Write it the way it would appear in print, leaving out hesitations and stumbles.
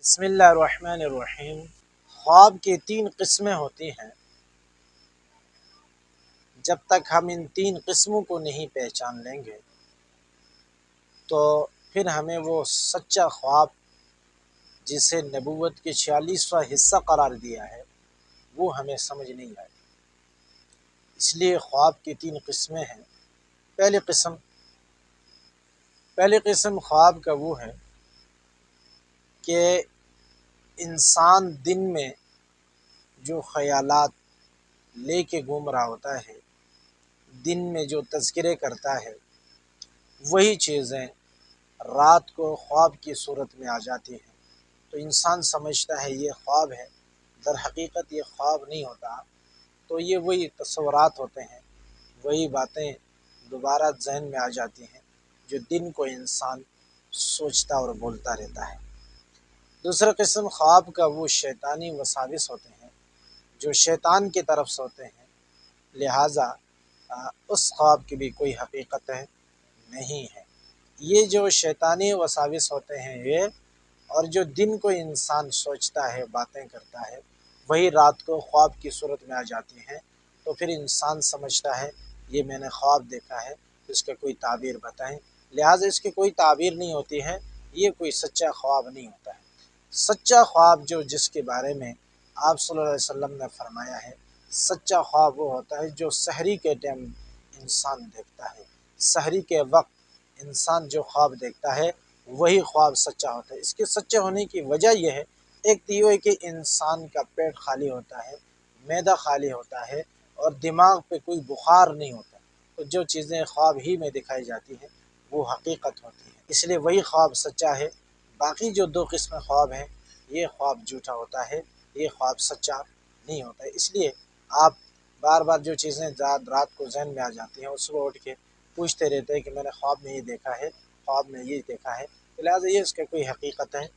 بسم اللہ الرحمن الرحیم۔ خواب کی تین قسمیں ہوتی ہیں۔ جب تک ہم ان تین قسموں کو نہیں پہچان لیں گے تو پھر ہمیں وہ سچا خواب جسے نبوت کے 46واں حصہ قرار دیا ہے وہ ہمیں سمجھ نہیں آئے۔ اس لیے خواب کی تین قسمیں ہیں۔ پہلی قسم خواب کا وہ ہے کہ انسان دن میں جو خیالات لے کے گھوم رہا ہوتا ہے، دن میں جو تذکرے کرتا ہے، وہی چیزیں رات کو خواب کی صورت میں آ جاتی ہیں، تو انسان سمجھتا ہے یہ خواب ہے، در حقیقت یہ خواب نہیں ہوتا۔ تو یہ وہی تصورات ہوتے ہیں، وہی باتیں دوبارہ ذہن میں آ جاتی ہیں جو دن کو انسان سوچتا اور بولتا رہتا ہے۔ دوسرا قسم خواب کا وہ شیطانی وساوس ہوتے ہیں جو شیطان کی طرف سے ہوتے ہیں، لہٰذا اس خواب کی بھی کوئی حقیقت نہیں ہے۔ یہ جو شیطانی وساوس ہوتے ہیں یہ، اور جو دن کو انسان سوچتا ہے، باتیں کرتا ہے، وہی رات کو خواب کی صورت میں آ جاتی ہیں، تو پھر انسان سمجھتا ہے یہ میں نے خواب دیکھا ہے، اس کا کوئی تعبیر بتائیں۔ لہٰذا اس کی کوئی تعبیر نہیں ہوتی ہے، یہ کوئی سچا خواب نہیں ہوتا ہے۔ سچا خواب جس کے بارے میں آپ صلی اللہ علیہ وسلم نے فرمایا ہے، سچا خواب وہ ہوتا ہے جو سحری کے ٹائم انسان دیکھتا ہے۔ سحری کے وقت انسان جو خواب دیکھتا ہے وہی خواب سچا ہوتا ہے۔ اس کے سچے ہونے کی وجہ یہ ہے، ایک تو یہ ہے کہ انسان کا پیٹ خالی ہوتا ہے، معدہ خالی ہوتا ہے، اور دماغ پہ کوئی بخار نہیں ہوتا، تو جو چیزیں خواب ہی میں دکھائی جاتی ہیں وہ حقیقت ہوتی ہیں، اس لیے وہی خواب سچا ہے۔ باقی جو دو قسم خواب ہیں یہ خواب جھوٹا ہوتا ہے، یہ خواب سچا نہیں ہوتا ہے۔ اس لیے آپ بار بار جو چیزیں رات کو ذہن میں آ جاتی ہیں اور صبح اٹھ کے پوچھتے رہتے ہیں کہ میں نے خواب میں یہ دیکھا ہے، خواب میں یہ دیکھا ہے، لہٰذا یہ اس کا کوئی حقیقت نہیں